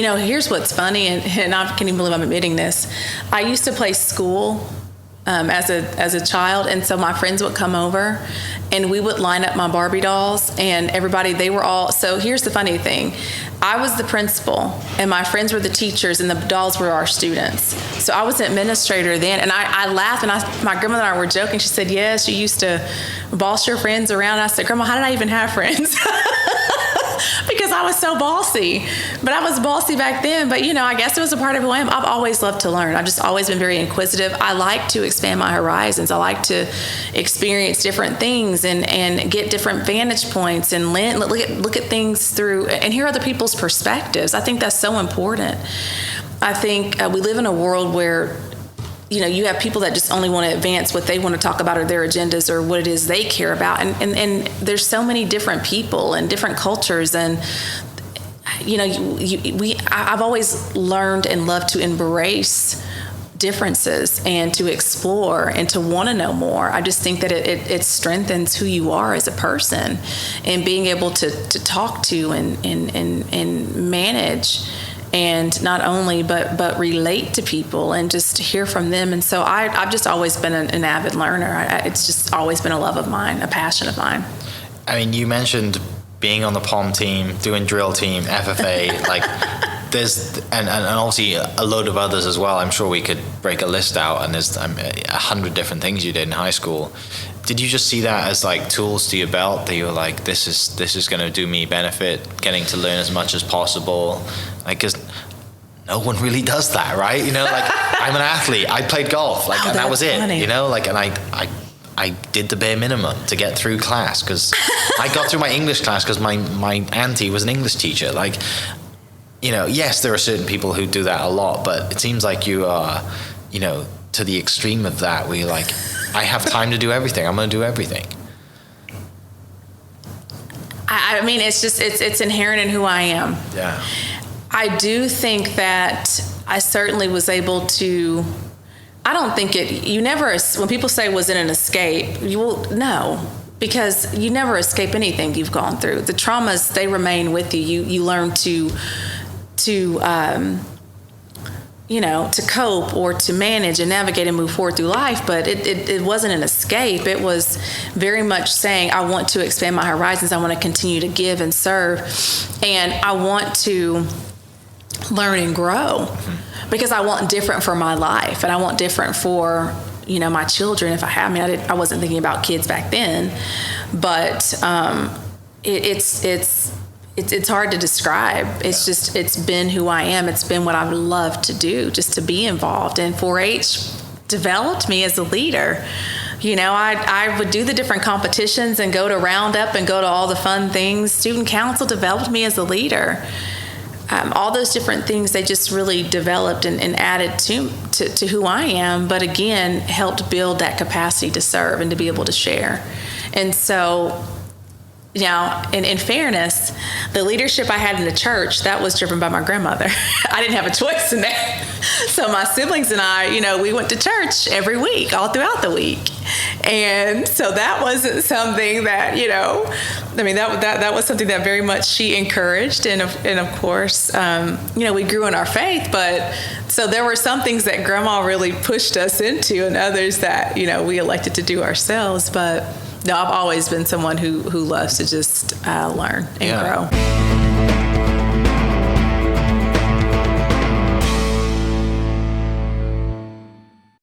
here's what's funny, and I can't even believe I'm admitting this. I used to play school as a child, and so my friends would come over, and we would line up my Barbie dolls, and everybody, they were all. So here's the funny thing: I was the principal, and my friends were the teachers, and the dolls were our students. So I was an administrator then, and I laughed, and my grandmother and I were joking. She said, "Yes, you used to boss your friends around." And I said, "Grandma, how did I even have friends?" Because I was so bossy. But I was bossy back then. But, I guess it was a part of who I am. I've always loved to learn. I've just always been very inquisitive. I like to expand my horizons. I like to experience different things and get different vantage points and look at things through and hear other people's perspectives. I think that's so important. I think we live in a world where you have people that just only want to advance what they want to talk about or their agendas or what it is they care about. And there's so many different people and different cultures. And, I've always learned and loved to embrace differences and to explore and to want to know more. I just think that it strengthens who you are as a person, and being able to talk to and manage, and not only but relate to people and just hear from them. And so I've just always been an avid learner. It's just always been a love of mine, a passion of mine. I mean, you mentioned being on the POM team, doing drill team, FFA, there's and obviously a load of others as well. I'm sure we could break a list out, and there's 100 different things you did in high school. Did you just see that as tools to your belt that you were like, this is going to do me benefit, getting to learn as much as possible? Because no one really does that, right? I'm an athlete. I played golf, and that was it. Funny. And I did the bare minimum to get through class, because I got through my English class because my auntie was an English teacher. Yes, there are certain people who do that a lot, but it seems like you are, to the extreme of that, where you're like, I have time to do everything. I'm going to do everything. I mean, it's inherent in who I am. Yeah. I do think that I certainly was able to. I don't think when people say, was it an escape? No, because you never escape anything you've gone through. The traumas, they remain with you. You learn to cope or to manage and navigate and move forward through life. But it wasn't an escape. It was very much saying, I want to expand my horizons. I want to continue to give and serve. And I want to learn and grow, because I want different for my life, and I want different for my children if I have. I mean, I wasn't thinking about kids back then, but it's hard to describe. It's been who I am. It's been what I've loved to do, just to be involved. And 4-H developed me as a leader. I would do the different competitions and go to Roundup and go to all the fun things. Student council developed me as a leader. All those different things, they just really developed and added to who I am, but again, helped build that capacity to serve and to be able to share. And so, in fairness, the leadership I had in the church, that was driven by my grandmother. I didn't have a choice in that. So my siblings and I, we went to church every week, all throughout the week. And so that wasn't something that, that was something that very much she encouraged. And of course, we grew in our faith, but so there were some things that Grandma really pushed us into, and others that, we elected to do ourselves. But no, I've always been someone who loves to just learn and grow.